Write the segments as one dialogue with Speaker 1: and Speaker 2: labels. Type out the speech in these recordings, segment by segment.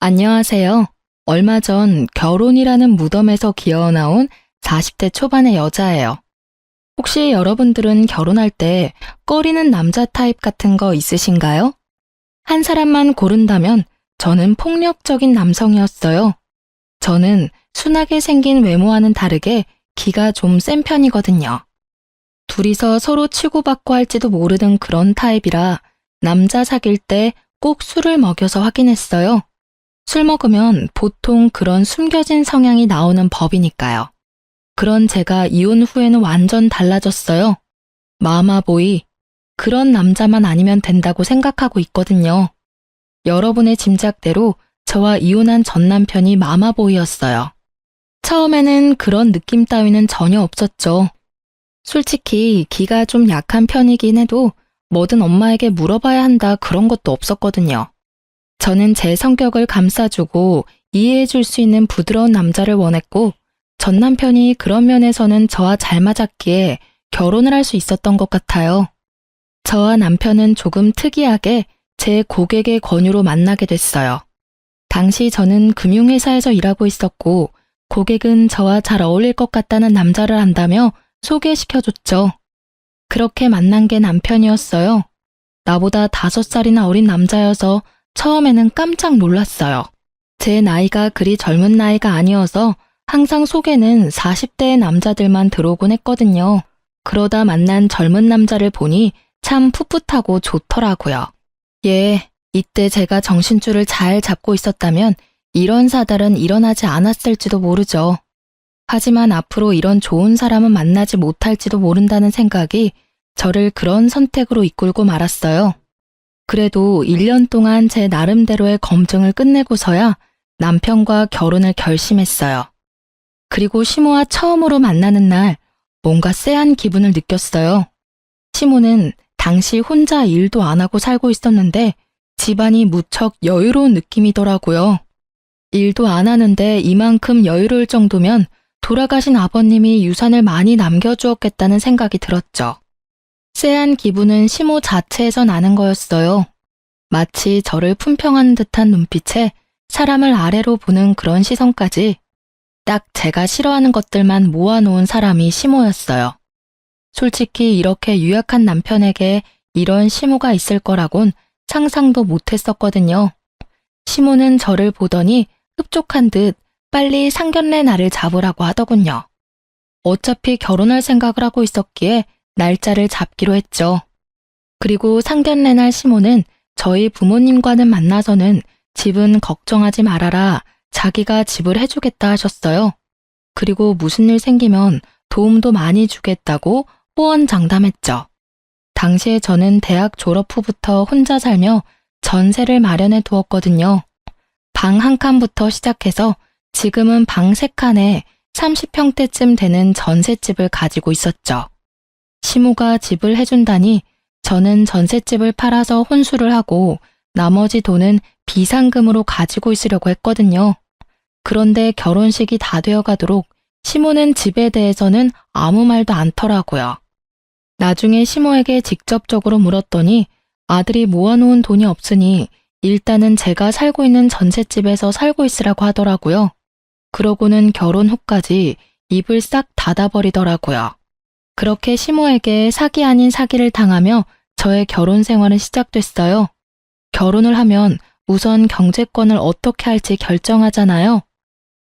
Speaker 1: 안녕하세요. 얼마 전 결혼이라는 무덤에서 기어나온 40대 초반의 여자예요. 혹시 여러분들은 결혼할 때 꺼리는 남자 타입 같은 거 있으신가요? 한 사람만 고른다면 저는 폭력적인 남성이었어요. 저는 순하게 생긴 외모와는 다르게 기가 좀 센 편이거든요. 둘이서 서로 치고받고 할지도 모르는 그런 타입이라 남자 사귈 때 꼭 술을 먹여서 확인했어요. 술 먹으면 보통 그런 숨겨진 성향이 나오는 법이니까요. 그런 제가 이혼 후에는 완전 달라졌어요. 마마보이, 그런 남자만 아니면 된다고 생각하고 있거든요. 여러분의 짐작대로 저와 이혼한 전 남편이 마마보이였어요. 처음에는 그런 느낌 따위는 전혀 없었죠. 솔직히 기가 좀 약한 편이긴 해도 뭐든 엄마에게 물어봐야 한다 그런 것도 없었거든요. 저는 제 성격을 감싸주고 이해해줄 수 있는 부드러운 남자를 원했고 전 남편이 그런 면에서는 저와 잘 맞았기에 결혼을 할 수 있었던 것 같아요. 저와 남편은 조금 특이하게 제 고객의 권유로 만나게 됐어요. 당시 저는 금융회사에서 일하고 있었고 고객은 저와 잘 어울릴 것 같다는 남자를 안다며 소개시켜줬죠. 그렇게 만난 게 남편이었어요. 나보다 5살이나 어린 남자여서 처음에는 깜짝 놀랐어요. 제 나이가 그리 젊은 나이가 아니어서 항상 속에는 40대의 남자들만 들어오곤 했거든요. 그러다 만난 젊은 남자를 보니 참 풋풋하고 좋더라고요. 예, 이때 제가 정신줄을 잘 잡고 있었다면 이런 사달은 일어나지 않았을지도 모르죠. 하지만 앞으로 이런 좋은 사람은 만나지 못할지도 모른다는 생각이 저를 그런 선택으로 이끌고 말았어요. 그래도 1년 동안 제 나름대로의 검증을 끝내고서야 남편과 결혼을 결심했어요. 그리고 시모와 처음으로 만나는 날 뭔가 쎄한 기분을 느꼈어요. 시모는 당시 혼자 일도 안 하고 살고 있었는데 집안이 무척 여유로운 느낌이더라고요. 일도 안 하는데 이만큼 여유로울 정도면 돌아가신 아버님이 유산을 많이 남겨주었겠다는 생각이 들었죠. 쎄한 기분은 시모 자체에서 나는 거였어요. 마치 저를 품평하는 듯한 눈빛에 사람을 아래로 보는 그런 시선까지 딱 제가 싫어하는 것들만 모아놓은 사람이 시모였어요. 솔직히 이렇게 유약한 남편에게 이런 시모가 있을 거라곤 상상도 못했었거든요. 시모는 저를 보더니 흡족한 듯 빨리 상견례 날을 잡으라고 하더군요. 어차피 결혼할 생각을 하고 있었기에 날짜를 잡기로 했죠. 그리고 상견례 날 시모는 저희 부모님과는 만나서는 집은 걱정하지 말아라. 자기가 집을 해주겠다 하셨어요. 그리고 무슨 일 생기면 도움도 많이 주겠다고 호언장담했죠. 당시에 저는 대학 졸업 후부터 혼자 살며 전세를 마련해 두었거든요. 방 한 칸부터 시작해서 지금은 방 3칸에 30평대쯤 되는 전셋집을 가지고 있었죠. 시모가 집을 해준다니 저는 전셋집을 팔아서 혼수를 하고 나머지 돈은 비상금으로 가지고 있으려고 했거든요. 그런데 결혼식이 다 되어가도록 시모는 집에 대해서는 아무 말도 않더라고요. 나중에 시모에게 직접적으로 물었더니 아들이 모아놓은 돈이 없으니 일단은 제가 살고 있는 전셋집에서 살고 있으라고 하더라고요. 그러고는 결혼 후까지 입을 싹 닫아버리더라고요. 그렇게 시모에게 사기 아닌 사기를 당하며 저의 결혼 생활은 시작됐어요. 결혼을 하면 우선 경제권을 어떻게 할지 결정하잖아요.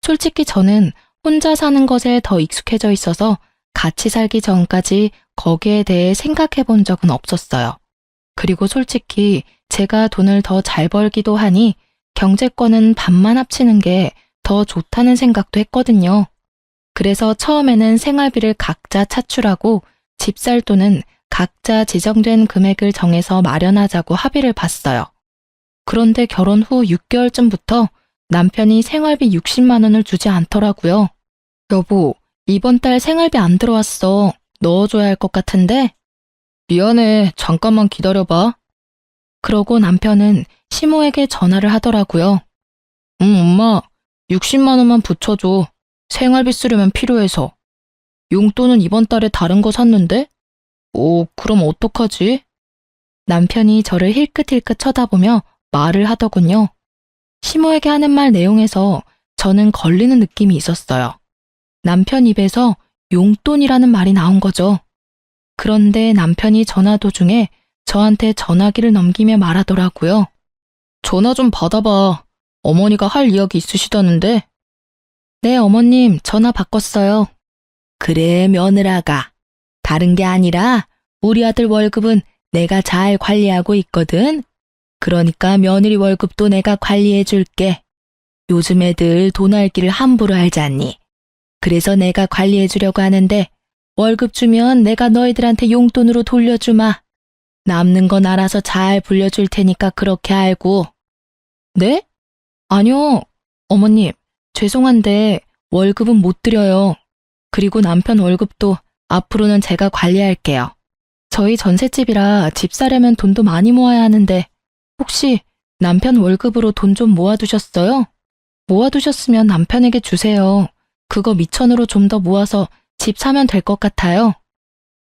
Speaker 1: 솔직히 저는 혼자 사는 것에 더 익숙해져 있어서 같이 살기 전까지 거기에 대해 생각해 본 적은 없었어요. 그리고 솔직히 제가 돈을 더 잘 벌기도 하니 경제권은 반만 합치는 게 더 좋다는 생각도 했거든요. 그래서 처음에는 생활비를 각자 차출하고 집 살 돈은 각자 지정된 금액을 정해서 마련하자고 합의를 봤어요. 그런데 결혼 후 6개월쯤부터 남편이 생활비 60만 원을 주지 않더라고요. 여보, 이번 달 생활비 안 들어왔어. 넣어줘야 할 것 같은데? 미안해, 잠깐만 기다려봐. 그러고 남편은 시모에게 전화를 하더라고요. 엄마, 60만 원만 붙여줘. 생활비 쓰려면 필요해서. 용돈은 이번 달에 다른 거 샀는데? 그럼 어떡하지? 남편이 저를 힐끗힐끗 쳐다보며 말을 하더군요. 시모에게 하는 말 내용에서 저는 걸리는 느낌이 있었어요. 남편 입에서 용돈이라는 말이 나온 거죠. 그런데 남편이 전화 도중에 저한테 전화기를 넘기며 말하더라고요. 전화 좀 받아봐. 어머니가 할 이야기 있으시다는데. 네, 어머님, 전화 바꿨어요. 그래, 며느라가. 다른 게 아니라 우리 아들 월급은 내가 잘 관리하고 있거든. 그러니까 며느리 월급도 내가 관리해 줄게. 요즘 애들 돈 알기를 함부로 알잖니. 그래서 내가 관리해 주려고 하는데 월급 주면 내가 너희들한테 용돈으로 돌려주마. 남는 건 알아서 잘 불려줄 테니까 그렇게 알고. 네? 아니요. 어머님, 죄송한데 월급은 못 드려요. 그리고 남편 월급도 앞으로는 제가 관리할게요. 저희 전셋집이라 집 사려면 돈도 많이 모아야 하는데 혹시 남편 월급으로 돈 좀 모아두셨어요? 모아두셨으면 남편에게 주세요. 그거 미천으로 좀 더 모아서 집 사면 될 것 같아요.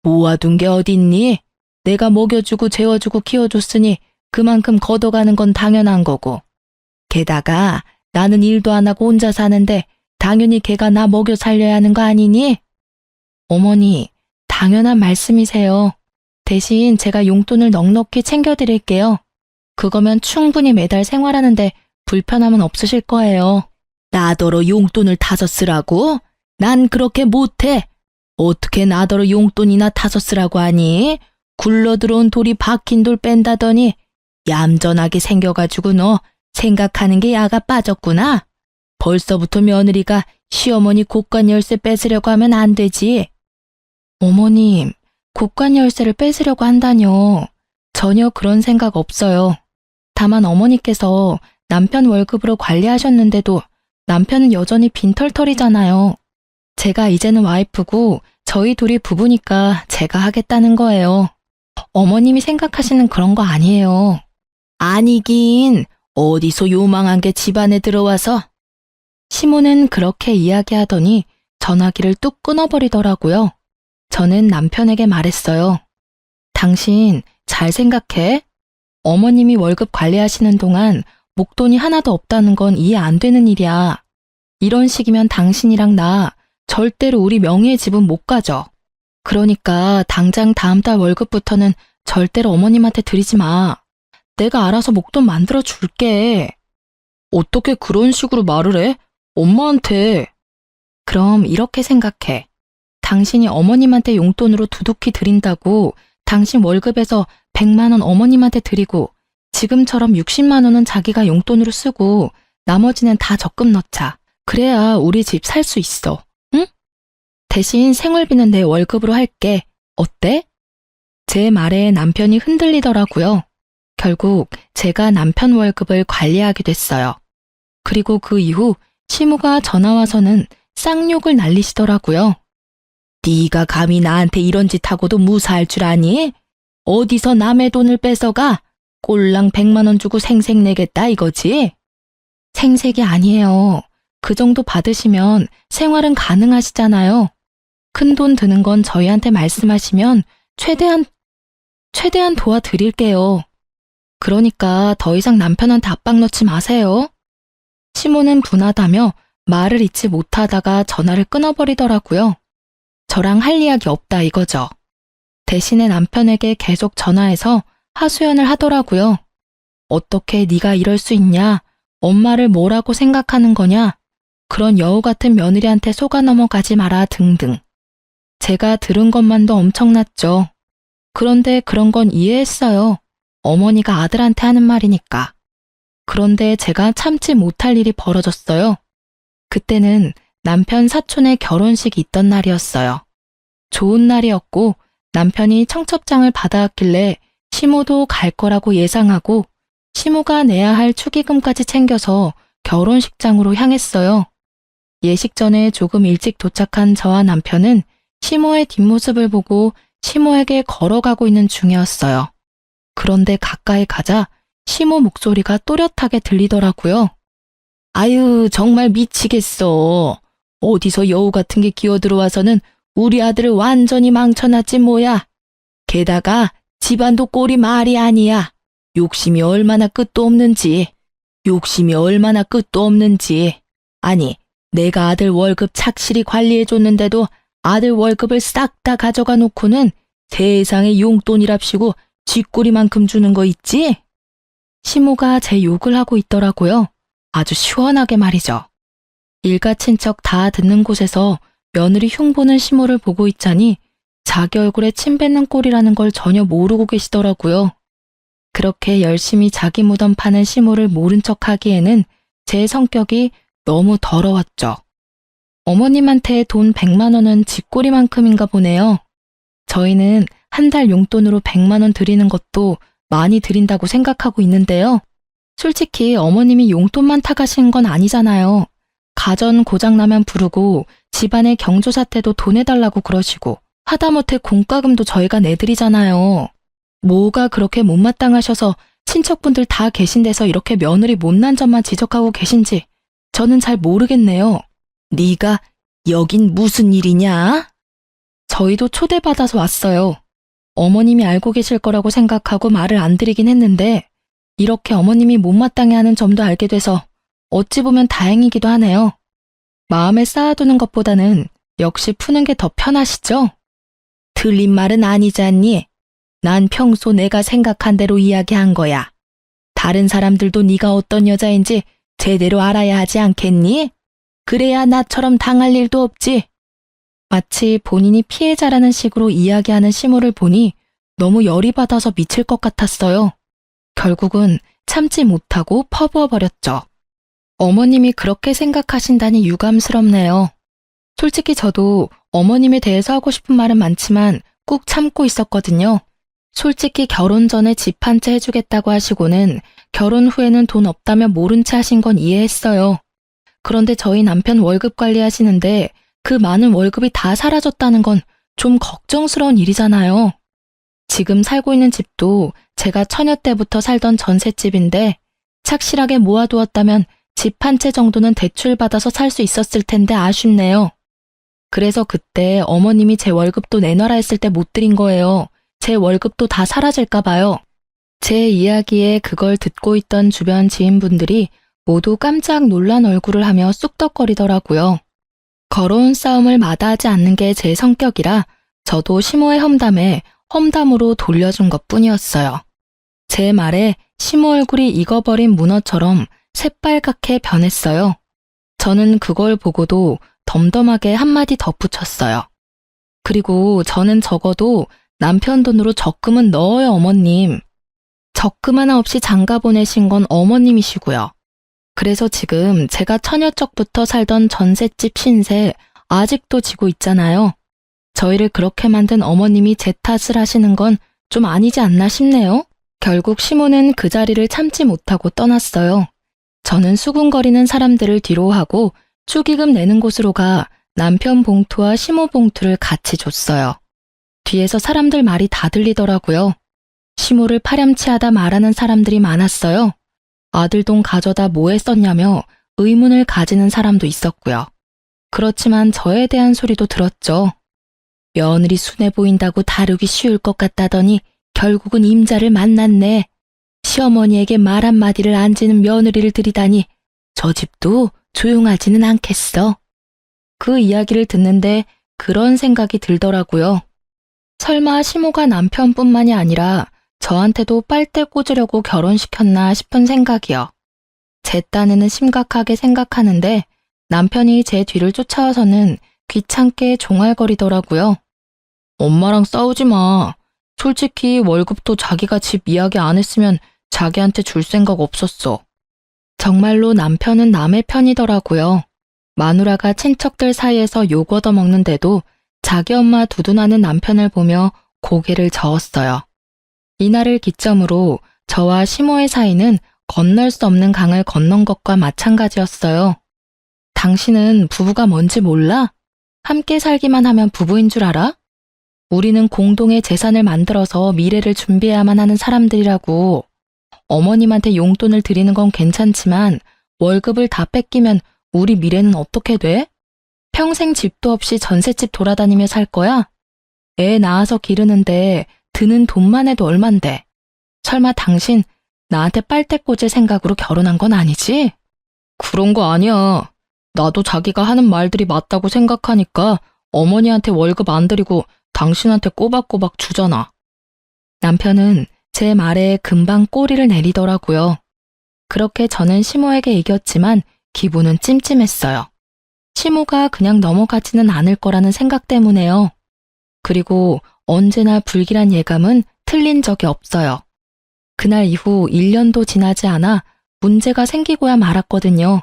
Speaker 1: 모아둔 게 어딨니? 내가 먹여주고 재워주고 키워줬으니 그만큼 걷어가는 건 당연한 거고. 게다가 나는 일도 안 하고 혼자 사는데 당연히 걔가 나 먹여 살려야 하는 거 아니니? 어머니, 당연한 말씀이세요. 대신 제가 용돈을 넉넉히 챙겨드릴게요. 그거면 충분히 매달 생활하는데 불편함은 없으실 거예요. 나더러 용돈을 타서 쓰라고? 난 그렇게 못해. 어떻게 나더러 용돈이나 타서 쓰라고 하니? 굴러들어온 돌이 박힌 돌 뺀다더니 얌전하게 생겨가지고 너 생각하는 게 야가 빠졌구나. 벌써부터 며느리가 시어머니 곳간 열쇠 뺏으려고 하면 안 되지. 어머님, 곳간 열쇠를 뺏으려고 한다뇨. 전혀 그런 생각 없어요. 다만 어머니께서 남편 월급으로 관리하셨는데도 남편은 여전히 빈털털이잖아요. 제가 이제는 와이프고 저희 둘이 부부니까 제가 하겠다는 거예요. 어머님이 생각하시는 그런 거 아니에요. 아니긴 어디서 요망한 게 집안에 들어와서. 시모는 그렇게 이야기하더니 전화기를 뚝 끊어버리더라고요. 저는 남편에게 말했어요. 당신 잘 생각해. 어머님이 월급 관리하시는 동안 목돈이 하나도 없다는 건 이해 안 되는 일이야. 이런 식이면 당신이랑 나 절대로 우리 명의의 집은 못 가져. 그러니까 당장 다음 달 월급부터는 절대로 어머님한테 드리지 마. 내가 알아서 목돈 만들어 줄게. 어떻게 그런 식으로 말을 해? 엄마한테. 그럼 이렇게 생각해. 당신이 어머님한테 용돈으로 두둑히 드린다고 당신 월급에서 100만 원 어머님한테 드리고 지금처럼 60만 원은 자기가 용돈으로 쓰고 나머지는 다 적금 넣자. 그래야 우리 집 살 수 있어. 응? 대신 생활비는 내 월급으로 할게. 어때? 제 말에 남편이 흔들리더라고요. 결국 제가 남편 월급을 관리하게 됐어요. 그리고 그 이후 시모가 전화와서는 쌍욕을 날리시더라고요. 네가 감히 나한테 이런 짓 하고도 무사할 줄 아니? 어디서 남의 돈을 뺏어가? 꼴랑 100만 원 주고 생색 내겠다 이거지? 생색이 아니에요. 그 정도 받으시면 생활은 가능하시잖아요. 큰 돈 드는 건 저희한테 말씀하시면 최대한 도와드릴게요. 그러니까 더 이상 남편한테 압박 넣지 마세요. 시모는 분하다며 말을 잇지 못하다가 전화를 끊어버리더라고요. 저랑 할 이야기 없다 이거죠. 대신에 남편에게 계속 전화해서 하소연을 하더라고요. 어떻게 네가 이럴 수 있냐? 엄마를 뭐라고 생각하는 거냐? 그런 여우 같은 며느리한테 속아 넘어가지 마라 등등. 제가 들은 것만도 엄청났죠. 그런데 그런 건 이해했어요. 어머니가 아들한테 하는 말이니까. 그런데 제가 참지 못할 일이 벌어졌어요. 그때는 남편 사촌의 결혼식이 있던 날이었어요. 좋은 날이었고 남편이 청첩장을 받아왔길래 시모도 갈 거라고 예상하고 시모가 내야 할 축의금까지 챙겨서 결혼식장으로 향했어요. 예식 전에 조금 일찍 도착한 저와 남편은 시모의 뒷모습을 보고 시모에게 걸어가고 있는 중이었어요. 그런데 가까이 가자 시모 목소리가 또렷하게 들리더라고요. 아유, 정말 미치겠어. 어디서 여우 같은 게 기어들어와서는 우리 아들을 완전히 망쳐놨지 뭐야. 게다가 집안도 꼴이 말이 아니야. 욕심이 얼마나 끝도 없는지. 욕심이 얼마나 끝도 없는지. 아니, 내가 아들 월급 착실히 관리해줬는데도 아들 월급을 싹 다 가져가 놓고는 세상에 용돈이랍시고 쥐꼬리만큼 주는 거 있지? 시모가 제 욕을 하고 있더라고요. 아주 시원하게 말이죠. 일가 친척 다 듣는 곳에서 며느리 흉보는 시모를 보고 있자니 자기 얼굴에 침 뱉는 꼴이라는 걸 전혀 모르고 계시더라고요. 그렇게 열심히 자기 무덤 파는 시모를 모른 척 하기에는 제 성격이 너무 더러웠죠. 어머님한테 돈 100만 원은 쥐꼬리만큼인가 보네요. 저희는 한 달 용돈으로 100만 원 드리는 것도 많이 드린다고 생각하고 있는데요. 솔직히 어머님이 용돈만 타가신 건 아니잖아요. 가전 고장나면 부르고 집안의 경조사 때도 돈 해달라고 그러시고 하다못해 공과금도 저희가 내드리잖아요. 뭐가 그렇게 못마땅하셔서 친척분들 다 계신 데서 이렇게 며느리 못난 점만 지적하고 계신지 저는 잘 모르겠네요. 네가 여긴 무슨 일이냐? 저희도 초대받아서 왔어요. 어머님이 알고 계실 거라고 생각하고 말을 안 드리긴 했는데 이렇게 어머님이 못마땅해 하는 점도 알게 돼서 어찌 보면 다행이기도 하네요. 마음에 쌓아두는 것보다는 역시 푸는 게 더 편하시죠? 틀린 말은 아니잖니. 난 평소 내가 생각한 대로 이야기한 거야. 다른 사람들도 네가 어떤 여자인지 제대로 알아야 하지 않겠니? 그래야 나처럼 당할 일도 없지. 마치 본인이 피해자라는 식으로 이야기하는 시모를 보니 너무 열이 받아서 미칠 것 같았어요. 결국은 참지 못하고 퍼부어버렸죠. 어머님이 그렇게 생각하신다니 유감스럽네요. 솔직히 저도 어머님에 대해서 하고 싶은 말은 많지만 꾹 참고 있었거든요. 솔직히 결혼 전에 집 한 채 해주겠다고 하시고는 결혼 후에는 돈 없다며 모른 채 하신 건 이해했어요. 그런데 저희 남편 월급 관리하시는데 그 많은 월급이 다 사라졌다는 건 좀 걱정스러운 일이잖아요. 지금 살고 있는 집도 제가 처녀 때부터 살던 전셋집인데 착실하게 모아두었다면 집 한 채 정도는 대출받아서 살 수 있었을 텐데 아쉽네요. 그래서 그때 어머님이 제 월급도 내놔라 했을 때 못 드린 거예요. 제 월급도 다 사라질까 봐요. 제 이야기에 그걸 듣고 있던 주변 지인분들이 모두 깜짝 놀란 얼굴을 하며 쑥덕거리더라고요. 걸어온 싸움을 마다하지 않는 게 제 성격이라 저도 시모의 험담에 험담으로 돌려준 것뿐이었어요. 제 말에 시모 얼굴이 익어버린 문어처럼 새빨갛게 변했어요. 저는 그걸 보고도 덤덤하게 한마디 덧붙였어요. 그리고 저는 적어도 남편 돈으로 적금은 넣어요, 어머님. 적금 하나 없이 장가 보내신 건 어머님이시고요. 그래서 지금 제가 처녀 쪽부터 살던 전셋집 신세 아직도 지고 있잖아요. 저희를 그렇게 만든 어머님이 제 탓을 하시는 건 좀 아니지 않나 싶네요. 결국 시모는 그 자리를 참지 못하고 떠났어요. 저는 수군거리는 사람들을 뒤로 하고 축의금 내는 곳으로 가 남편 봉투와 시모 봉투를 같이 줬어요. 뒤에서 사람들 말이 다 들리더라고요. 시모를 파렴치하다 말하는 사람들이 많았어요. 아들 돈 가져다 뭐에 썼냐며 의문을 가지는 사람도 있었고요. 그렇지만 저에 대한 소리도 들었죠. 며느리 순해 보인다고 다루기 쉬울 것 같다더니 결국은 임자를 만났네. 시어머니에게 말 한마디를 안 지는 며느리를 들이다니 저 집도 조용하지는 않겠어. 그 이야기를 듣는데 그런 생각이 들더라고요. 설마 시모가 남편뿐만이 아니라 저한테도 빨대 꽂으려고 결혼시켰나 싶은 생각이요. 제 딴에는 심각하게 생각하는데 남편이 제 뒤를 쫓아와서는 귀찮게 종알거리더라고요. 엄마랑 싸우지 마. 솔직히 월급도 자기가 집 이야기 안 했으면 자기한테 줄 생각 없었어. 정말로 남편은 남의 편이더라고요. 마누라가 친척들 사이에서 욕 얻어먹는데도 자기 엄마 두둔하는 남편을 보며 고개를 저었어요. 이날을 기점으로 저와 시모의 사이는 건널 수 없는 강을 건넌 것과 마찬가지였어요. 당신은 부부가 뭔지 몰라? 함께 살기만 하면 부부인 줄 알아? 우리는 공동의 재산을 만들어서 미래를 준비해야만 하는 사람들이라고. 어머님한테 용돈을 드리는 건 괜찮지만 월급을 다 뺏기면 우리 미래는 어떻게 돼? 평생 집도 없이 전셋집 돌아다니며 살 거야? 애 낳아서 기르는데 드는 돈만 해도 얼만데. 설마 당신 나한테 빨대 꽂을 생각으로 결혼한 건 아니지? 그런 거 아니야. 나도 자기가 하는 말들이 맞다고 생각하니까 어머니한테 월급 안 드리고 당신한테 꼬박꼬박 주잖아. 남편은 제 말에 금방 꼬리를 내리더라고요. 그렇게 저는 시모에게 이겼지만 기분은 찜찜했어요. 시모가 그냥 넘어가지는 않을 거라는 생각 때문에요. 그리고 언제나 불길한 예감은 틀린 적이 없어요. 그날 이후 1년도 지나지 않아 문제가 생기고야 말았거든요.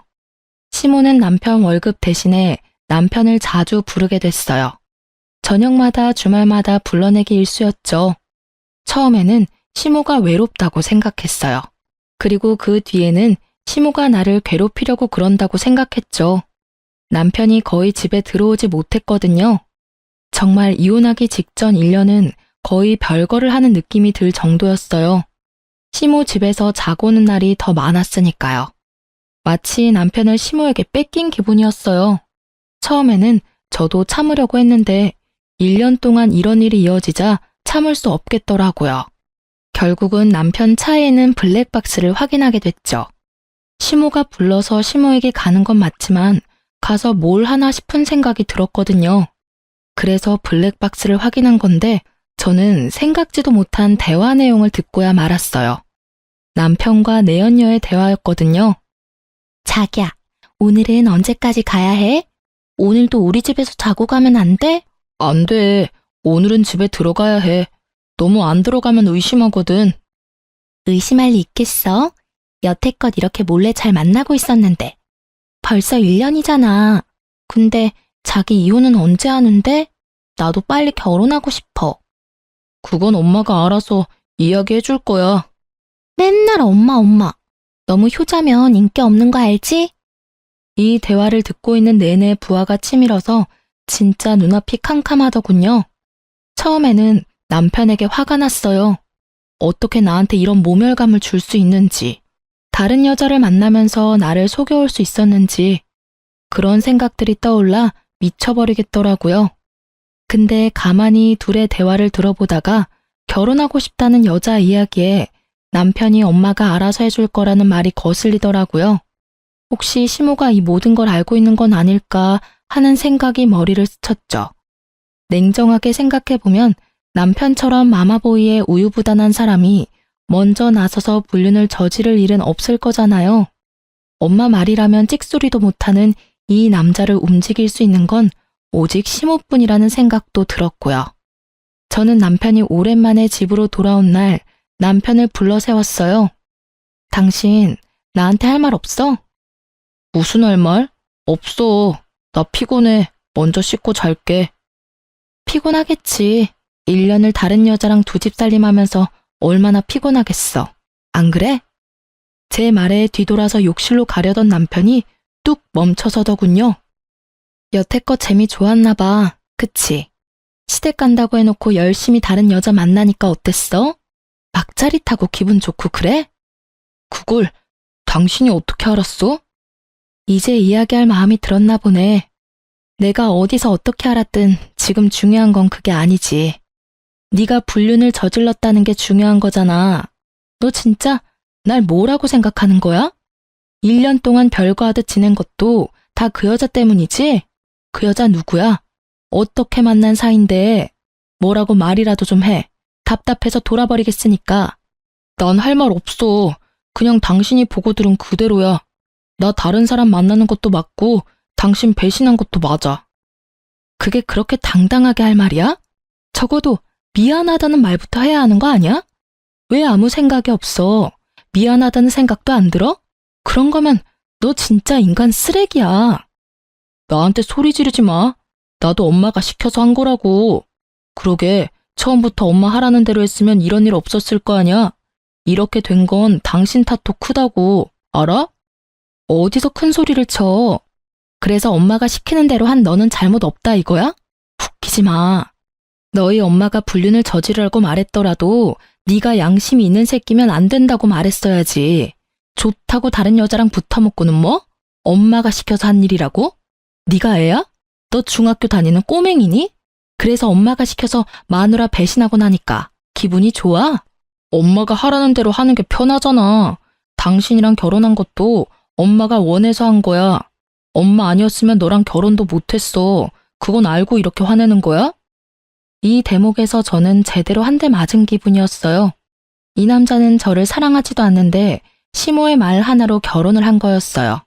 Speaker 1: 시모는 남편 월급 대신에 남편을 자주 부르게 됐어요. 저녁마다 주말마다 불러내기 일쑤였죠. 처음에는 시모가 외롭다고 생각했어요. 그리고 그 뒤에는 시모가 나를 괴롭히려고 그런다고 생각했죠. 남편이 거의 집에 들어오지 못했거든요. 정말 이혼하기 직전 1년은 거의 별거를 하는 느낌이 들 정도였어요. 시모 집에서 자고 오는 날이 더 많았으니까요. 마치 남편을 시모에게 뺏긴 기분이었어요. 처음에는 저도 참으려고 했는데 1년 동안 이런 일이 이어지자 참을 수 없겠더라고요. 결국은 남편 차에 있는 블랙박스를 확인하게 됐죠. 시모가 불러서 시모에게 가는 건 맞지만 가서 뭘 하나 싶은 생각이 들었거든요. 그래서 블랙박스를 확인한 건데 저는 생각지도 못한 대화 내용을 듣고야 말았어요. 남편과 내연녀의 대화였거든요. 자기야, 오늘은 언제까지 가야 해? 오늘도 우리 집에서 자고 가면 안 돼? 안 돼. 오늘은 집에 들어가야 해. 너무 안 들어가면 의심하거든. 의심할 리 있겠어? 여태껏 이렇게 몰래 잘 만나고 있었는데. 벌써 1년이잖아. 근데 자기 이혼은 언제 하는데? 나도 빨리 결혼하고 싶어. 그건 엄마가 알아서 이야기해 줄 거야. 맨날 엄마. 너무 효자면 인기 없는 거 알지? 이 대화를 듣고 있는 내내 부하가 치밀어서 진짜 눈앞이 캄캄하더군요. 처음에는 남편에게 화가 났어요. 어떻게 나한테 이런 모멸감을 줄 수 있는지, 다른 여자를 만나면서 나를 속여올 수 있었는지, 그런 생각들이 떠올라 미쳐버리겠더라고요. 근데 가만히 둘의 대화를 들어보다가 결혼하고 싶다는 여자 이야기에 남편이 엄마가 알아서 해줄 거라는 말이 거슬리더라고요. 혹시 시모가 이 모든 걸 알고 있는 건 아닐까 하는 생각이 머리를 스쳤죠. 냉정하게 생각해보면 남편처럼 마마보이에 우유부단한 사람이 먼저 나서서 불륜을 저지를 일은 없을 거잖아요. 엄마 말이라면 찍소리도 못하는 이 남자를 움직일 수 있는 건 오직 시모뿐이라는 생각도 들었고요. 저는 남편이 오랜만에 집으로 돌아온 날 남편을 불러 세웠어요. 당신 나한테 할 말 없어? 무슨 할 말? 없어. 나 피곤해. 먼저 씻고 잘게. 피곤하겠지. 1년을 다른 여자랑 두 집 살림하면서 얼마나 피곤하겠어. 안 그래? 제 말에 뒤돌아서 욕실로 가려던 남편이 뚝 멈춰서더군요. 여태껏 재미 좋았나 봐. 그치? 시댁 간다고 해놓고 열심히 다른 여자 만나니까 어땠어? 막 짜릿하고 기분 좋고 그래? 그걸 당신이 어떻게 알았어? 이제 이야기할 마음이 들었나 보네. 내가 어디서 어떻게 알았든 지금 중요한 건 그게 아니지. 네가 불륜을 저질렀다는 게 중요한 거잖아. 너 진짜 날 뭐라고 생각하는 거야? 1년 동안 별거 하듯 지낸 것도 다 그 여자 때문이지? 그 여자 누구야? 어떻게 만난 사이인데? 뭐라고 말이라도 좀 해. 답답해서 돌아버리겠으니까. 난 할 말 없어. 그냥 당신이 보고 들은 그대로야. 나 다른 사람 만나는 것도 맞고 당신 배신한 것도 맞아. 그게 그렇게 당당하게 할 말이야? 적어도 미안하다는 말부터 해야 하는 거 아니야? 왜 아무 생각이 없어? 미안하다는 생각도 안 들어? 그런 거면 너 진짜 인간 쓰레기야. 나한테 소리 지르지 마. 나도 엄마가 시켜서 한 거라고. 그러게 처음부터 엄마 하라는 대로 했으면 이런 일 없었을 거 아니야. 이렇게 된 건 당신 탓도 크다고. 알아? 어디서 큰 소리를 쳐. 그래서 엄마가 시키는 대로 한 너는 잘못 없다 이거야? 웃기지 마. 너희 엄마가 불륜을 저지르라고 말했더라도 네가 양심이 있는 새끼면 안 된다고 말했어야지. 좋다고 다른 여자랑 붙어먹고는 뭐? 엄마가 시켜서 한 일이라고? 네가 애야? 너 중학교 다니는 꼬맹이니? 그래서 엄마가 시켜서 마누라 배신하고 나니까 기분이 좋아? 엄마가 하라는 대로 하는 게 편하잖아. 당신이랑 결혼한 것도 엄마가 원해서 한 거야. 엄마 아니었으면 너랑 결혼도 못했어. 그건 알고 이렇게 화내는 거야? 이 대목에서 저는 제대로 한 대 맞은 기분이었어요. 이 남자는 저를 사랑하지도 않는데 시모의 말 하나로 결혼을 한 거였어요.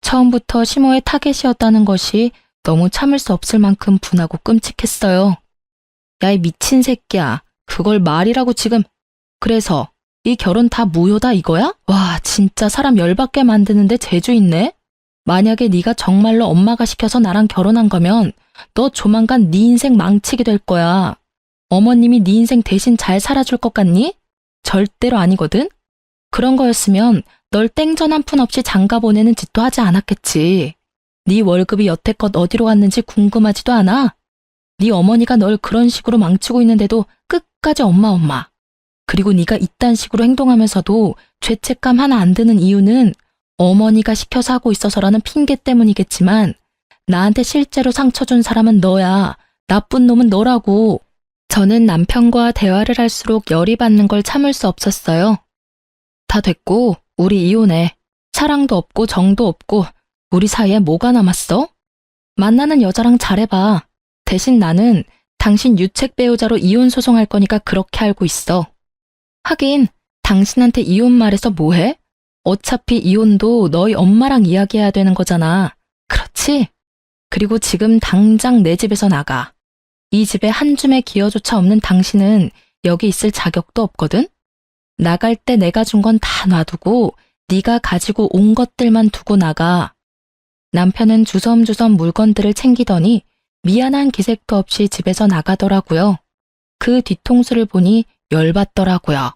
Speaker 1: 처음부터 시모의 타겟이었다는 것이 너무 참을 수 없을 만큼 분하고 끔찍했어요. 야, 이 미친 새끼야. 그걸 말이라고 지금. 그래서 이 결혼 다 무효다 이거야? 와, 진짜 사람 열받게 만드는데 재주 있네? 만약에 네가 정말로 엄마가 시켜서 나랑 결혼한 거면 너 조만간 네 인생 망치게 될 거야. 어머님이 네 인생 대신 잘 살아줄 것 같니? 절대로 아니거든? 그런 거였으면 널 땡전 한 푼 없이 장가 보내는 짓도 하지 않았겠지. 네 월급이 여태껏 어디로 갔는지 궁금하지도 않아? 네 어머니가 널 그런 식으로 망치고 있는데도 끝까지 엄마. 그리고 네가 이딴 식으로 행동하면서도 죄책감 하나 안 드는 이유는 어머니가 시켜서 하고 있어서라는 핑계 때문이겠지만 나한테 실제로 상처 준 사람은 너야. 나쁜 놈은 너라고. 저는 남편과 대화를 할수록 열이 받는 걸 참을 수 없었어요. 다 됐고 우리 이혼해. 사랑도 없고 정도 없고 우리 사이에 뭐가 남았어? 만나는 여자랑 잘해봐. 대신 나는 당신 유책 배우자로 이혼 소송할 거니까 그렇게 알고 있어. 하긴 당신한테 이혼 말해서 뭐해? 어차피 이혼도 너희 엄마랑 이야기해야 되는 거잖아. 그렇지? 그리고 지금 당장 내 집에서 나가. 이 집에 한 줌의 기여조차 없는 당신은 여기 있을 자격도 없거든? 나갈 때 내가 준 건 다 놔두고 네가 가지고 온 것들만 두고 나가. 남편은 주섬주섬 물건들을 챙기더니 미안한 기색도 없이 집에서 나가더라고요. 그 뒤통수를 보니 열받더라고요.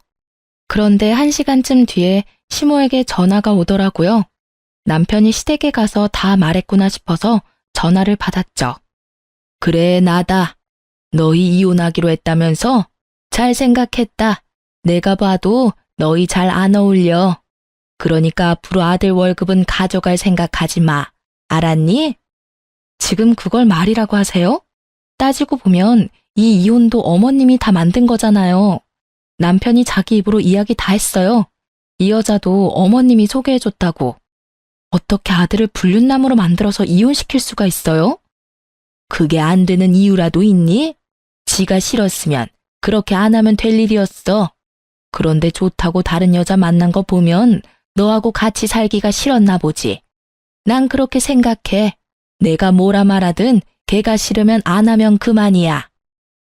Speaker 1: 그런데 1시간쯤 뒤에 시모에게 전화가 오더라고요. 남편이 시댁에 가서 다 말했구나 싶어서 전화를 받았죠. 그래, 나다. 너희 이혼하기로 했다면서? 잘 생각했다. 내가 봐도 너희 잘 안 어울려. 그러니까 앞으로 아들 월급은 가져갈 생각하지 마. 알았니? 지금 그걸 말이라고 하세요? 따지고 보면 이 이혼도 어머님이 다 만든 거잖아요. 남편이 자기 입으로 이야기 다 했어요. 이 여자도 어머님이 소개해줬다고. 어떻게 아들을 불륜남으로 만들어서 이혼시킬 수가 있어요? 그게 안 되는 이유라도 있니? 지가 싫었으면 그렇게 안 하면 될 일이었어. 그런데 좋다고 다른 여자 만난 거 보면 너하고 같이 살기가 싫었나 보지. 난 그렇게 생각해. 내가 뭐라 말하든 걔가 싫으면 안 하면 그만이야.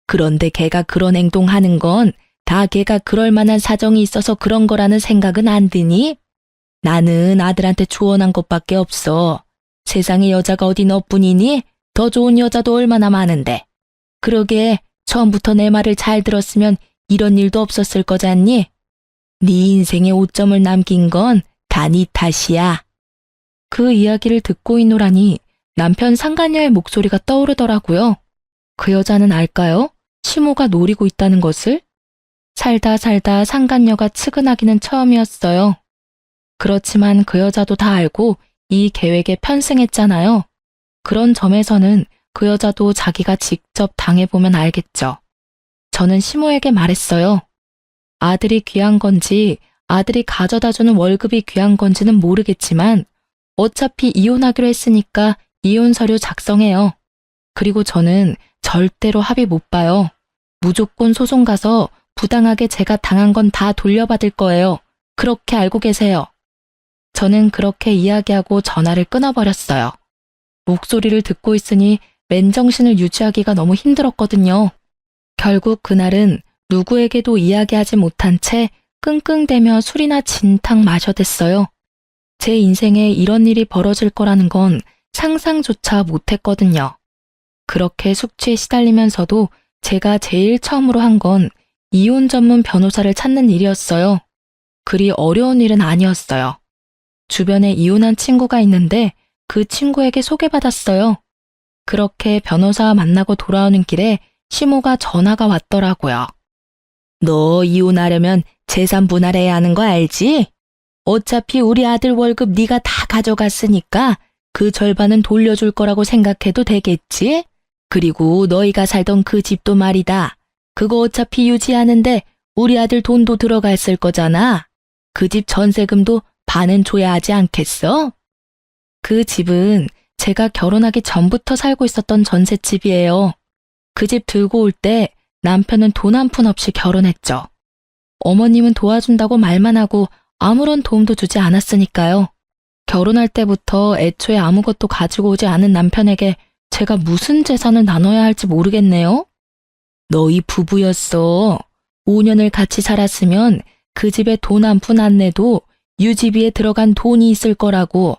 Speaker 1: 그런데 걔가 그런 행동하는 건 다 걔가 그럴 만한 사정이 있어서 그런 거라는 생각은 안 드니? 나는 아들한테 조언한 것밖에 없어. 세상에 여자가 어디 너뿐이니? 더 좋은 여자도 얼마나 많은데. 그러게 처음부터 내 말을 잘 들었으면 이런 일도 없었을 거잖니? 네 인생에 오점을 남긴 건 다 네 탓이야. 그 이야기를 듣고 있노라니 남편 상간녀의 목소리가 떠오르더라고요. 그 여자는 알까요? 시모가 노리고 있다는 것을? 살다 상간녀가 측은하기는 처음이었어요. 그렇지만 그 여자도 다 알고 이 계획에 편승했잖아요. 그런 점에서는 그 여자도 자기가 직접 당해보면 알겠죠. 저는 시모에게 말했어요. 아들이 귀한 건지 아들이 가져다주는 월급이 귀한 건지는 모르겠지만 어차피 이혼하기로 했으니까 이혼 서류 작성해요. 그리고 저는 절대로 합의 못 봐요. 무조건 소송 가서 부당하게 제가 당한 건 다 돌려받을 거예요. 그렇게 알고 계세요. 저는 그렇게 이야기하고 전화를 끊어버렸어요. 목소리를 듣고 있으니 맨정신을 유지하기가 너무 힘들었거든요. 결국 그날은 누구에게도 이야기하지 못한 채 끙끙대며 술이나 진탕 마셔댔어요. 제 인생에 이런 일이 벌어질 거라는 건 상상조차 못했거든요. 그렇게 숙취에 시달리면서도 제가 제일 처음으로 한 건 이혼 전문 변호사를 찾는 일이었어요. 그리 어려운 일은 아니었어요. 주변에 이혼한 친구가 있는데 그 친구에게 소개받았어요. 그렇게 변호사 만나고 돌아오는 길에 시모가 전화가 왔더라고요. 너 이혼하려면 재산 분할해야 하는 거 알지? 어차피 우리 아들 월급 네가 다 가져갔으니까 그 절반은 돌려줄 거라고 생각해도 되겠지? 그리고 너희가 살던 그 집도 말이다. 그거 어차피 유지하는데 우리 아들 돈도 들어갔을 거잖아. 그 집 전세금도 반은 줘야 하지 않겠어? 그 집은 제가 결혼하기 전부터 살고 있었던 전셋집이에요. 그 집 들고 올 때 남편은 돈 한 푼 없이 결혼했죠. 어머님은 도와준다고 말만 하고 아무런 도움도 주지 않았으니까요. 결혼할 때부터 애초에 아무것도 가지고 오지 않은 남편에게 제가 무슨 재산을 나눠야 할지 모르겠네요. 너희 부부였어. 5년을 같이 살았으면 그 집에 돈 한 푼 안 내도 유지비에 들어간 돈이 있을 거라고.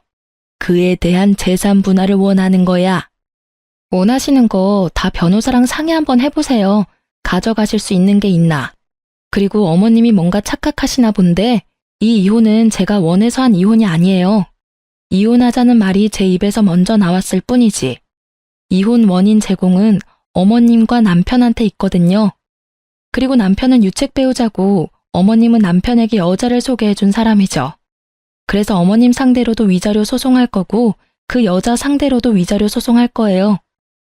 Speaker 1: 그에 대한 재산 분할을 원하는 거야. 원하시는 거 다 변호사랑 상의 한번 해보세요. 가져가실 수 있는 게 있나. 그리고 어머님이 뭔가 착각하시나 본데 이 이혼은 제가 원해서 한 이혼이 아니에요. 이혼하자는 말이 제 입에서 먼저 나왔을 뿐이지. 이혼 원인 제공은 어머님과 남편한테 있거든요. 그리고 남편은 유책 배우자고 어머님은 남편에게 여자를 소개해준 사람이죠. 그래서 어머님 상대로도 위자료 소송할 거고 그 여자 상대로도 위자료 소송할 거예요.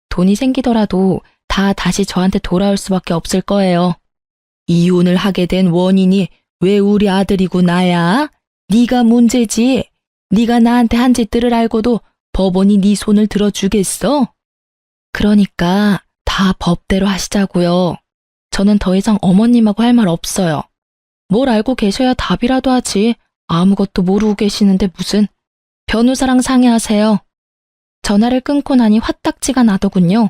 Speaker 1: 돈이 생기더라도 다 다시 저한테 돌아올 수밖에 없을 거예요. 이혼을 하게 된 원인이 왜 우리 아들이고 나야? 네가 문제지. 네가 나한테 한 짓들을 알고도 법원이 네 손을 들어주겠어? 그러니까 다 법대로 하시자고요. 저는 더 이상 어머님하고 할 말 없어요. 뭘 알고 계셔야 답이라도 하지. 아무것도 모르고 계시는데 무슨. 변호사랑 상의하세요. 전화를 끊고 나니 화딱지가 나더군요.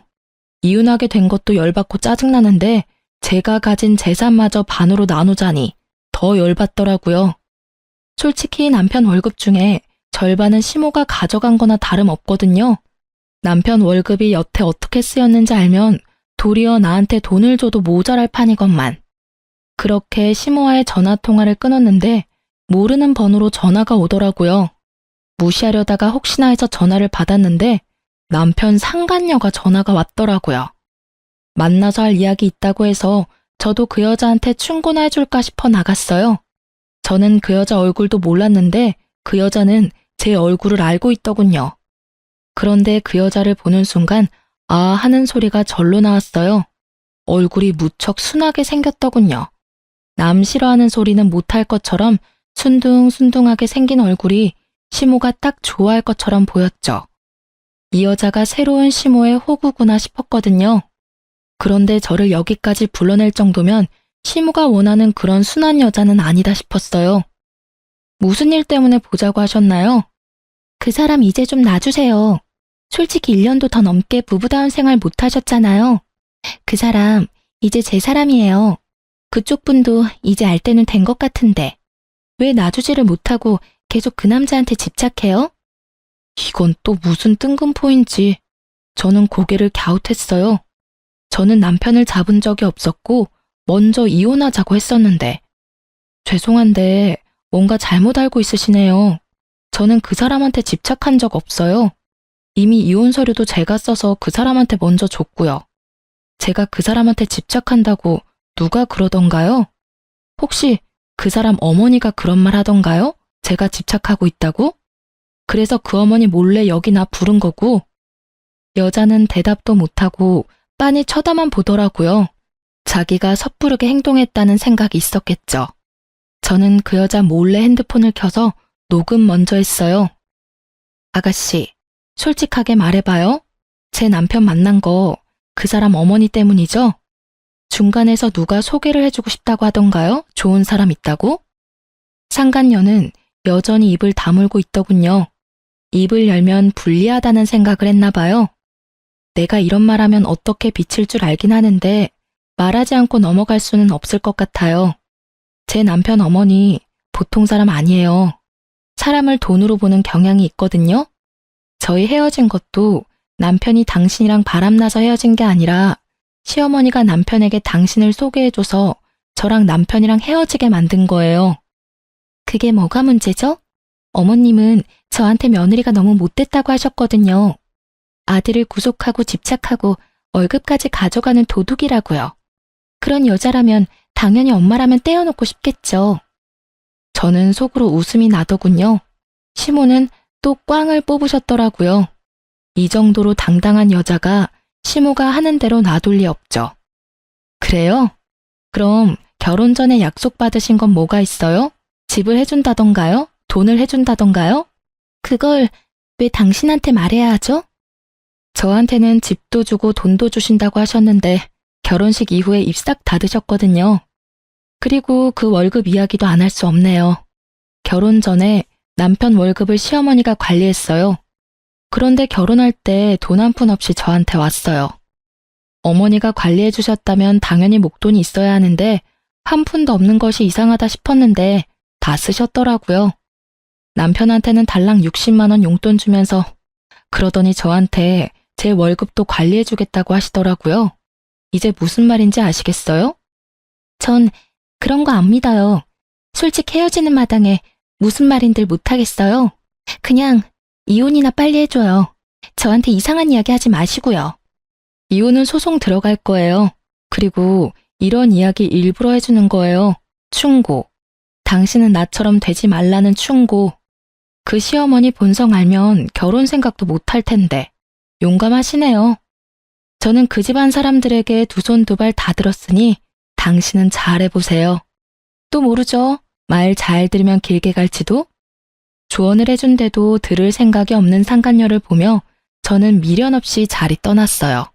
Speaker 1: 이혼하게 된 것도 열받고 짜증나는데 제가 가진 재산마저 반으로 나누자니 더 열받더라고요. 솔직히 남편 월급 중에 절반은 시모가 가져간 거나 다름없거든요. 남편 월급이 여태 어떻게 쓰였는지 알면 도리어 나한테 돈을 줘도 모자랄 판이건만. 그렇게 시모와의 전화통화를 끊었는데 모르는 번호로 전화가 오더라고요. 무시하려다가 혹시나 해서 전화를 받았는데 남편 상간녀가 전화가 왔더라고요. 만나서 할 이야기 있다고 해서 저도 그 여자한테 충고나 해줄까 싶어 나갔어요. 저는 그 여자 얼굴도 몰랐는데 그 여자는 제 얼굴을 알고 있더군요. 그런데 그 여자를 보는 순간 아 하는 소리가 절로 나왔어요. 얼굴이 무척 순하게 생겼더군요. 남 싫어하는 소리는 못할 것처럼 순둥순둥하게 생긴 얼굴이 시모가 딱 좋아할 것처럼 보였죠. 이 여자가 새로운 시모의 호구구나 싶었거든요. 그런데 저를 여기까지 불러낼 정도면 시모가 원하는 그런 순한 여자는 아니다 싶었어요. 무슨 일 때문에 보자고 하셨나요? 그 사람 이제 좀 놔주세요. 솔직히 1년도 더 넘게 부부다운 생활 못 하셨잖아요. 그 사람 이제 제 사람이에요. 그쪽 분도 이제 알 때는 된 것 같은데 왜 놔주지를 못하고 계속 그 남자한테 집착해요? 이건 또 무슨 뜬금포인지 저는 고개를 갸웃했어요. 저는 남편을 잡은 적이 없었고 먼저 이혼하자고 했었는데 죄송한데 뭔가 잘못 알고 있으시네요. 저는 그 사람한테 집착한 적 없어요. 이미 이혼 서류도 제가 써서 그 사람한테 먼저 줬고요. 제가 그 사람한테 집착한다고 누가 그러던가요? 혹시 그 사람 어머니가 그런 말 하던가요? 제가 집착하고 있다고? 그래서 그 어머니 몰래 여기 나 부른 거고. 여자는 대답도 못하고 빤히 쳐다만 보더라고요. 자기가 섣부르게 행동했다는 생각이 있었겠죠. 저는 그 여자 몰래 핸드폰을 켜서 녹음 먼저 했어요. 아가씨, 솔직하게 말해봐요. 제 남편 만난 거 그 사람 어머니 때문이죠? 중간에서 누가 소개를 해주고 싶다고 하던가요? 좋은 사람 있다고? 상간녀는 여전히 입을 다물고 있더군요. 입을 열면 불리하다는 생각을 했나 봐요. 내가 이런 말하면 어떻게 비칠 줄 알긴 하는데 말하지 않고 넘어갈 수는 없을 것 같아요. 제 남편 어머니 보통 사람 아니에요. 사람을 돈으로 보는 경향이 있거든요. 저희 헤어진 것도 남편이 당신이랑 바람나서 헤어진 게 아니라 시어머니가 남편에게 당신을 소개해줘서 저랑 남편이랑 헤어지게 만든 거예요. 그게 뭐가 문제죠? 어머님은 저한테 며느리가 너무 못됐다고 하셨거든요. 아들을 구속하고 집착하고 월급까지 가져가는 도둑이라고요. 그런 여자라면 당연히 엄마라면 떼어놓고 싶겠죠. 저는 속으로 웃음이 나더군요. 시모는 또 꽝을 뽑으셨더라고요. 이 정도로 당당한 여자가 시모가 하는 대로 놔둘 리 없죠. 그래요? 그럼 결혼 전에 약속받으신 건 뭐가 있어요? 집을 해준다던가요? 돈을 해준다던가요? 그걸 왜 당신한테 말해야 하죠? 저한테는 집도 주고 돈도 주신다고 하셨는데 결혼식 이후에 입 싹 닫으셨거든요. 그리고 그 월급 이야기도 안 할 수 없네요. 결혼 전에 남편 월급을 시어머니가 관리했어요. 그런데 결혼할 때 돈 한 푼 없이 저한테 왔어요. 어머니가 관리해 주셨다면 당연히 목돈이 있어야 하는데 한 푼도 없는 것이 이상하다 싶었는데 다 쓰셨더라고요. 남편한테는 달랑 60만 원 용돈 주면서 그러더니 저한테 제 월급도 관리해 주겠다고 하시더라고요. 이제 무슨 말인지 아시겠어요? 전 그런 거 안 믿어요. 솔직히 헤어지는 마당에 무슨 말인들 못하겠어요. 그냥 이혼이나 빨리 해줘요. 저한테 이상한 이야기 하지 마시고요. 이혼은 소송 들어갈 거예요. 그리고 이런 이야기 일부러 해주는 거예요. 충고. 당신은 나처럼 되지 말라는 충고. 그 시어머니 본성 알면 결혼 생각도 못 할 텐데. 용감하시네요. 저는 그 집안 사람들에게 두 손 두 발 다 들었으니 당신은 잘해보세요. 또 모르죠. 말 잘 들으면 길게 갈지도. 조언을 해준데도 들을 생각이 없는 상간녀를 보며 저는 미련 없이 자리 떠났어요.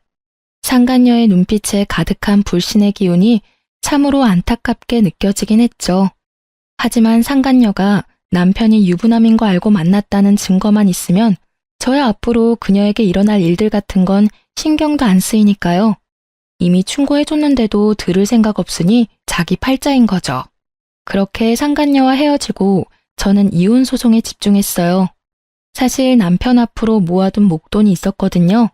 Speaker 1: 상간녀의 눈빛에 가득한 불신의 기운이 참으로 안타깝게 느껴지긴 했죠. 하지만 상간녀가 남편이 유부남인 거 알고 만났다는 증거만 있으면 저야 앞으로 그녀에게 일어날 일들 같은 건 신경도 안 쓰이니까요. 이미 충고해줬는데도 들을 생각 없으니 자기 팔자인 거죠. 그렇게 상간녀와 헤어지고 저는 이혼 소송에 집중했어요. 사실 남편 앞으로 모아둔 목돈이 있었거든요.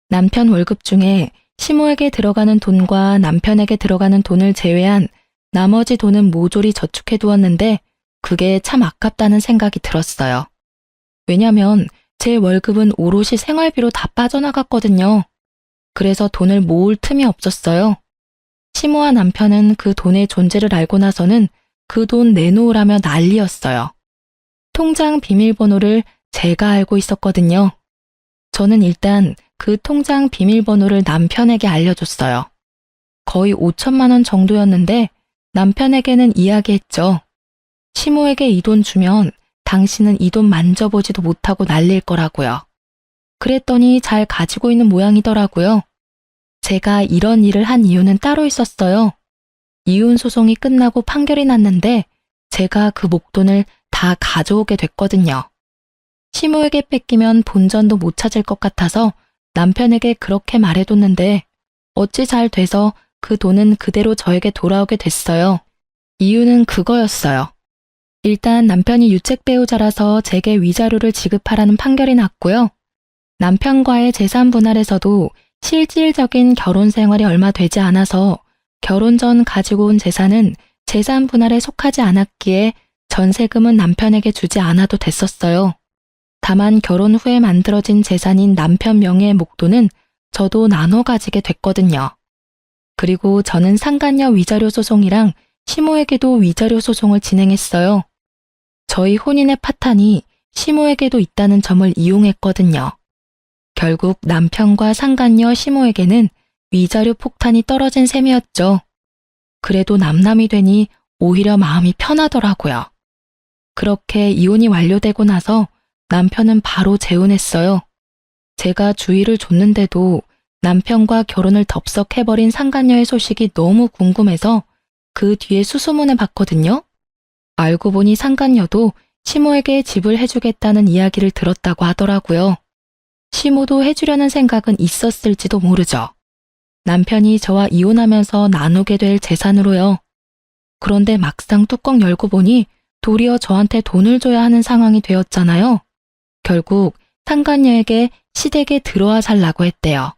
Speaker 1: 남편 월급 중에 시모에게 들어가는 돈과 남편에게 들어가는 돈을 제외한 나머지 돈은 모조리 저축해 두었는데 그게 참 아깝다는 생각이 들었어요. 왜냐면 제 월급은 오롯이 생활비로 다 빠져나갔거든요. 그래서 돈을 모을 틈이 없었어요. 시모와 남편은 그 돈의 존재를 알고 나서는 그 돈 내놓으라며 난리였어요. 통장 비밀번호를 제가 알고 있었거든요. 저는 일단 그 통장 비밀번호를 남편에게 알려줬어요. 거의 5천만 원 정도였는데 남편에게는 이야기했죠. 시모에게 이 돈 주면 당신은 이 돈 만져보지도 못하고 날릴 거라고요. 그랬더니 잘 가지고 있는 모양이더라고요. 제가 이런 일을 한 이유는 따로 있었어요. 이혼 소송이 끝나고 판결이 났는데 제가 그 목돈을 다 가져오게 됐거든요. 시모에게 뺏기면 본전도 못 찾을 것 같아서 남편에게 그렇게 말해뒀는데 어찌 잘 돼서 그 돈은 그대로 저에게 돌아오게 됐어요. 이유는 그거였어요. 일단 남편이 유책 배우자라서 제게 위자료를 지급하라는 판결이 났고요. 남편과의 재산 분할에서도 실질적인 결혼 생활이 얼마 되지 않아서 결혼 전 가지고 온 재산은 재산 분할에 속하지 않았기에 전세금은 남편에게 주지 않아도 됐었어요. 다만 결혼 후에 만들어진 재산인 남편 명의의 목돈은 저도 나눠 가지게 됐거든요. 그리고 저는 상간녀 위자료 소송이랑 시모에게도 위자료 소송을 진행했어요. 저희 혼인의 파탄이 시모에게도 있다는 점을 이용했거든요. 결국 남편과 상간녀 시모에게는 위자료 폭탄이 떨어진 셈이었죠. 그래도 남남이 되니 오히려 마음이 편하더라고요. 그렇게 이혼이 완료되고 나서 남편은 바로 재혼했어요. 제가 주의를 줬는데도 남편과 결혼을 덥석해버린 상간녀의 소식이 너무 궁금해서 그 뒤에 수소문을 봤거든요. 알고 보니 상간녀도 시모에게 집을 해주겠다는 이야기를 들었다고 하더라고요. 시모도 해주려는 생각은 있었을지도 모르죠. 남편이 저와 이혼하면서 나누게 될 재산으로요. 그런데 막상 뚜껑 열고 보니 도리어 저한테 돈을 줘야 하는 상황이 되었잖아요. 결국 상간녀에게 시댁에 들어와 살라고 했대요.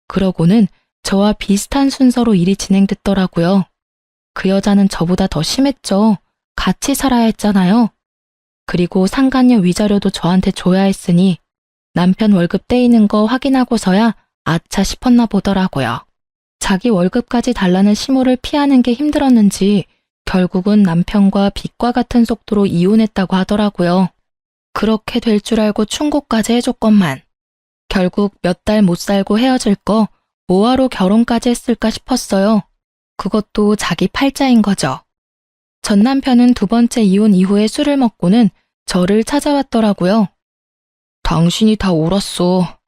Speaker 1: 그러고는 저와 비슷한 순서로 일이 진행됐더라고요. 그 여자는 저보다 더 심했죠. 같이 살아야 했잖아요. 그리고 상간녀 위자료도 저한테 줘야 했으니 남편 월급 떼이는 거 확인하고서야 아차 싶었나 보더라고요. 자기 월급까지 달라는 시모를 피하는 게 힘들었는지 결국은 남편과 빛과 같은 속도로 이혼했다고 하더라고요. 그렇게 될 줄 알고 충고까지 해줬건만 결국 몇 달 못 살고 헤어질 거 뭐하러 결혼까지 했을까 싶었어요. 그것도 자기 팔자인 거죠. 전 남편은 두 번째 이혼 이후에 술을 먹고는 저를 찾아왔더라고요. 당신이 다 옳았어.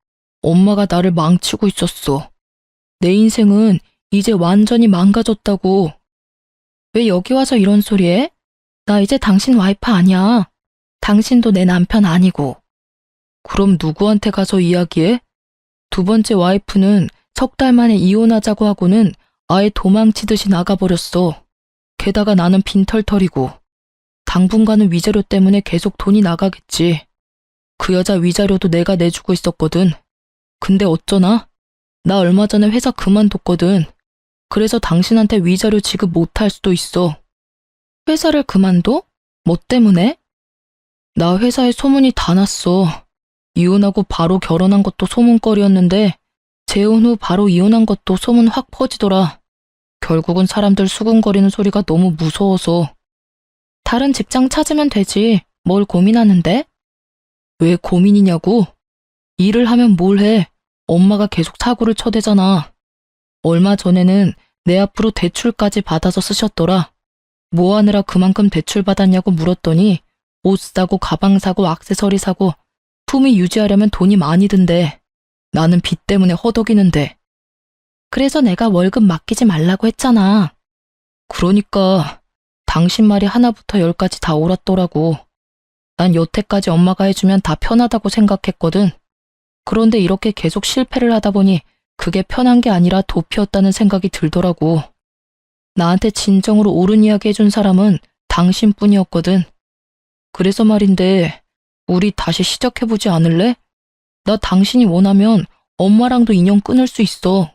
Speaker 1: 엄마가 나를 망치고 있었어. 내 인생은 이제 완전히 망가졌다고. 왜 여기 와서 이런 소리 해? 나 이제 당신 와이프 아니야. 당신도 내 남편 아니고. 그럼 누구한테 가서 이야기해? 두 번째 와이프는 석 달 만에 이혼하자고 하고는 아예 도망치듯이 나가버렸어. 게다가 나는 빈털털이고. 당분간은 위자료 때문에 계속 돈이 나가겠지. 그 여자 위자료도 내가 내주고 있었거든. 근데 어쩌나? 나 얼마 전에 회사 그만뒀거든. 그래서 당신한테 위자료 지급 못할 수도 있어. 회사를 그만둬? 뭐 때문에? 나 회사에 소문이 다 났어. 이혼하고 바로 결혼한 것도 소문거리였는데 재혼 후 바로 이혼한 것도 소문 확 퍼지더라. 결국은 사람들 수군거리는 소리가 너무 무서워서. 다른 직장 찾으면 되지. 뭘 고민하는데? 왜 고민이냐고? 일을 하면 뭘 해? 엄마가 계속 사고를 쳐대잖아. 얼마 전에는 내 앞으로 대출까지 받아서 쓰셨더라. 뭐 하느라 그만큼 대출 받았냐고 물었더니 옷 사고 가방 사고 액세서리 사고 품위 유지하려면 돈이 많이 든대. 나는 빚 때문에 허덕이는데. 그래서 내가 월급 맡기지 말라고 했잖아. 그러니까 당신 말이 하나부터 열까지 다 옳았더라고. 난 여태까지 엄마가 해주면 다 편하다고 생각했거든. 그런데 이렇게 계속 실패를 하다 보니 그게 편한 게 아니라 도피였다는 생각이 들더라고. 나한테 진정으로 옳은 이야기 해준 사람은 당신뿐이었거든. 그래서 말인데 우리 다시 시작해보지 않을래? 나 당신이 원하면 엄마랑도 인연 끊을 수 있어.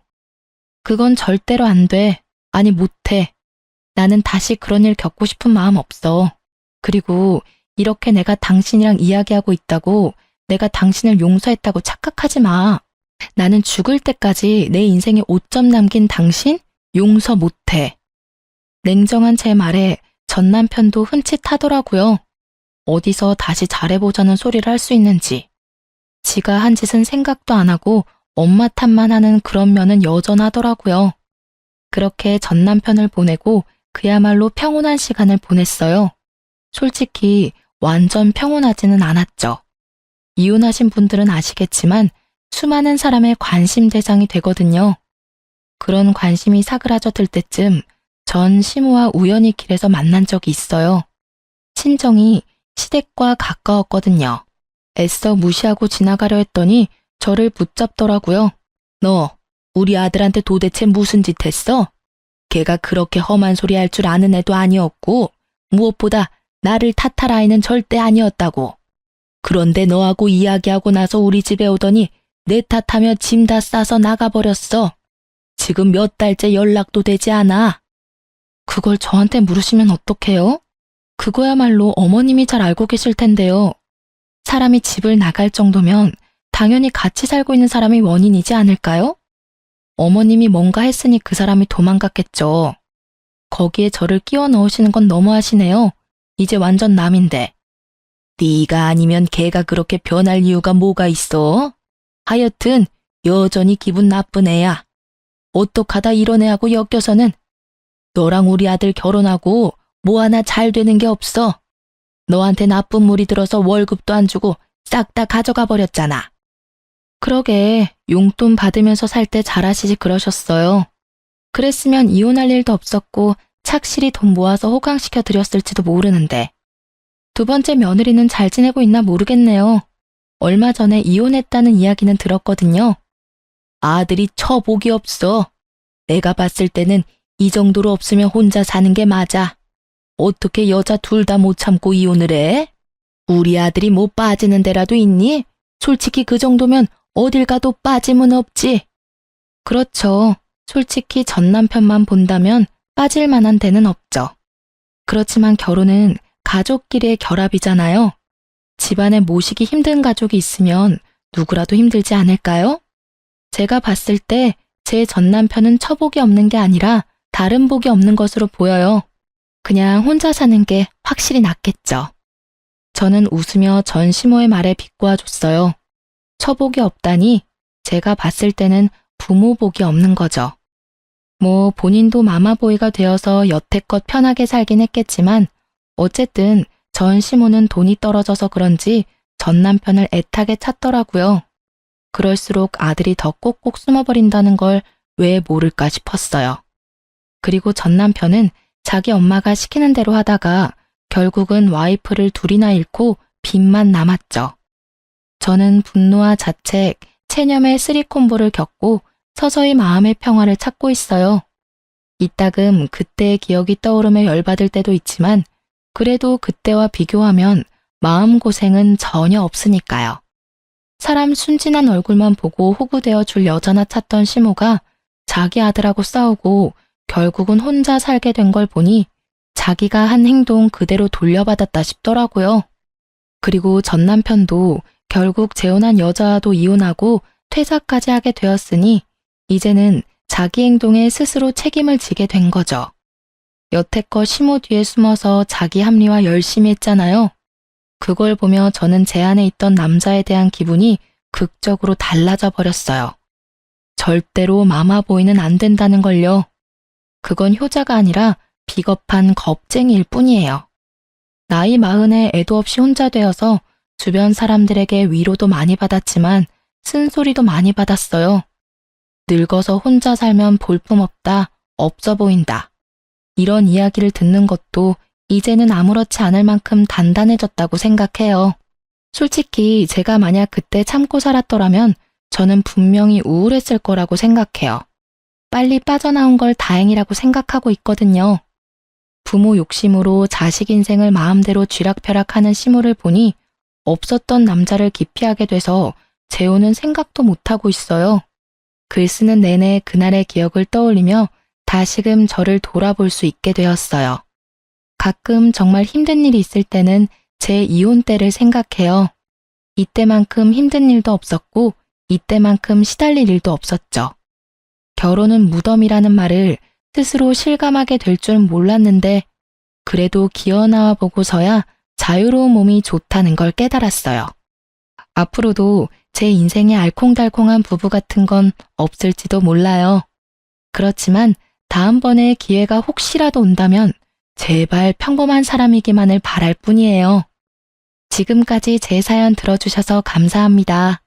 Speaker 1: 그건 절대로 안 돼. 아니 못해. 나는 다시 그런 일 겪고 싶은 마음 없어. 그리고 이렇게 내가 당신이랑 이야기하고 있다고 내가 당신을 용서했다고 착각하지 마. 나는 죽을 때까지 내 인생에 오점 남긴 당신 용서 못해. 냉정한 제 말에 전 남편도 흠칫하더라고요. 어디서 다시 잘해보자는 소리를 할 수 있는지. 지가 한 짓은 생각도 안 하고 엄마 탓만 하는 그런 면은 여전하더라고요. 그렇게 전 남편을 보내고 그야말로 평온한 시간을 보냈어요. 솔직히 완전 평온하지는 않았죠. 이혼하신 분들은 아시겠지만 수많은 사람의 관심 대상이 되거든요. 그런 관심이 사그라져 들 때쯤 전 시모와 우연히 길에서 만난 적이 있어요. 친정이 시댁과 가까웠거든요. 애써 무시하고 지나가려 했더니 저를 붙잡더라고요. 너 우리 아들한테 도대체 무슨 짓 했어? 걔가 그렇게 험한 소리 할 줄 아는 애도 아니었고 무엇보다 나를 탓할 아이는 절대 아니었다고. 그런데 너하고 이야기하고 나서 우리 집에 오더니 내 탓하며 짐 다 싸서 나가버렸어. 지금 몇 달째 연락도 되지 않아. 그걸 저한테 물으시면 어떡해요? 그거야말로 어머님이 잘 알고 계실 텐데요. 사람이 집을 나갈 정도면 당연히 같이 살고 있는 사람이 원인이지 않을까요? 어머님이 뭔가 했으니 그 사람이 도망갔겠죠. 거기에 저를 끼워 넣으시는 건 너무하시네요. 이제 완전 남인데. 네가 아니면 걔가 그렇게 변할 이유가 뭐가 있어? 하여튼 여전히 기분 나쁜 애야. 어떡하다 이런 애하고 엮여서는. 너랑 우리 아들 결혼하고 뭐 하나 잘 되는 게 없어. 너한테 나쁜 물이 들어서 월급도 안 주고 싹 다 가져가 버렸잖아. 그러게 용돈 받으면서 살 때 잘하시지 그러셨어요. 그랬으면 이혼할 일도 없었고 착실히 돈 모아서 호강시켜 드렸을지도 모르는데. 두 번째 며느리는 잘 지내고 있나 모르겠네요. 얼마 전에 이혼했다는 이야기는 들었거든요. 아들이 처복이 없어. 내가 봤을 때는 이 정도로 없으면 혼자 사는 게 맞아. 어떻게 여자 둘 다 못 참고 이혼을 해? 우리 아들이 못 빠지는 데라도 있니? 솔직히 그 정도면 어딜 가도 빠짐은 없지. 그렇죠. 솔직히 전 남편만 본다면 빠질 만한 데는 없죠. 그렇지만 결혼은 가족끼리의 결합이잖아요. 집안에 모시기 힘든 가족이 있으면 누구라도 힘들지 않을까요? 제가 봤을 때 제 전 남편은 처복이 없는 게 아니라 다른 복이 없는 것으로 보여요. 그냥 혼자 사는 게 확실히 낫겠죠. 저는 웃으며 전 시모의 말에 비꼬아줬어요. 처복이 없다니 제가 봤을 때는 부모 복이 없는 거죠. 본인도 마마보이가 되어서 여태껏 편하게 살긴 했겠지만 어쨌든 전 시모는 돈이 떨어져서 그런지 전 남편을 애타게 찾더라고요. 그럴수록 아들이 더 꼭꼭 숨어버린다는 걸 왜 모를까 싶었어요. 그리고 전 남편은 자기 엄마가 시키는 대로 하다가 결국은 와이프를 둘이나 잃고 빚만 남았죠. 저는 분노와 자책, 체념의 쓰리콤보를 겪고 서서히 마음의 평화를 찾고 있어요. 이따금 그때의 기억이 떠오르며 열받을 때도 있지만 그래도 그때와 비교하면 마음고생은 전혀 없으니까요. 사람 순진한 얼굴만 보고 호구되어 줄 여자나 찾던 시모가 자기 아들하고 싸우고 결국은 혼자 살게 된 걸 보니 자기가 한 행동 그대로 돌려받았다 싶더라고요. 그리고 전 남편도 결국 재혼한 여자와도 이혼하고 퇴사까지 하게 되었으니 이제는 자기 행동에 스스로 책임을 지게 된 거죠. 여태껏 시모 뒤에 숨어서 자기 합리화 열심히 했잖아요. 그걸 보며 저는 제 안에 있던 남자에 대한 기분이 극적으로 달라져 버렸어요. 절대로 마마보이는 안 된다는 걸요. 그건 효자가 아니라 비겁한 겁쟁이일 뿐이에요. 나이 40에 애도 없이 혼자 되어서 주변 사람들에게 위로도 많이 받았지만 쓴소리도 많이 받았어요. 늙어서 혼자 살면 볼품없다, 없어 보인다. 이런 이야기를 듣는 것도 이제는 아무렇지 않을 만큼 단단해졌다고 생각해요. 솔직히 제가 만약 그때 참고 살았더라면 저는 분명히 우울했을 거라고 생각해요. 빨리 빠져나온 걸 다행이라고 생각하고 있거든요. 부모 욕심으로 자식 인생을 마음대로 쥐락펴락하는 시모를 보니 없었던 남자를 기피하게 돼서 재혼은 생각도 못하고 있어요. 글 쓰는 내내 그날의 기억을 떠올리며 다시금 저를 돌아볼 수 있게 되었어요. 가끔 정말 힘든 일이 있을 때는 제 이혼 때를 생각해요. 이때만큼 힘든 일도 없었고 이때만큼 시달릴 일도 없었죠. 결혼은 무덤이라는 말을 스스로 실감하게 될 줄 몰랐는데 그래도 기어나와 보고서야 자유로운 몸이 좋다는 걸 깨달았어요. 앞으로도 제 인생에 알콩달콩한 부부 같은 건 없을지도 몰라요. 그렇지만 다음번에 기회가 혹시라도 온다면 제발 평범한 사람이기만을 바랄 뿐이에요. 지금까지 제 사연 들어주셔서 감사합니다.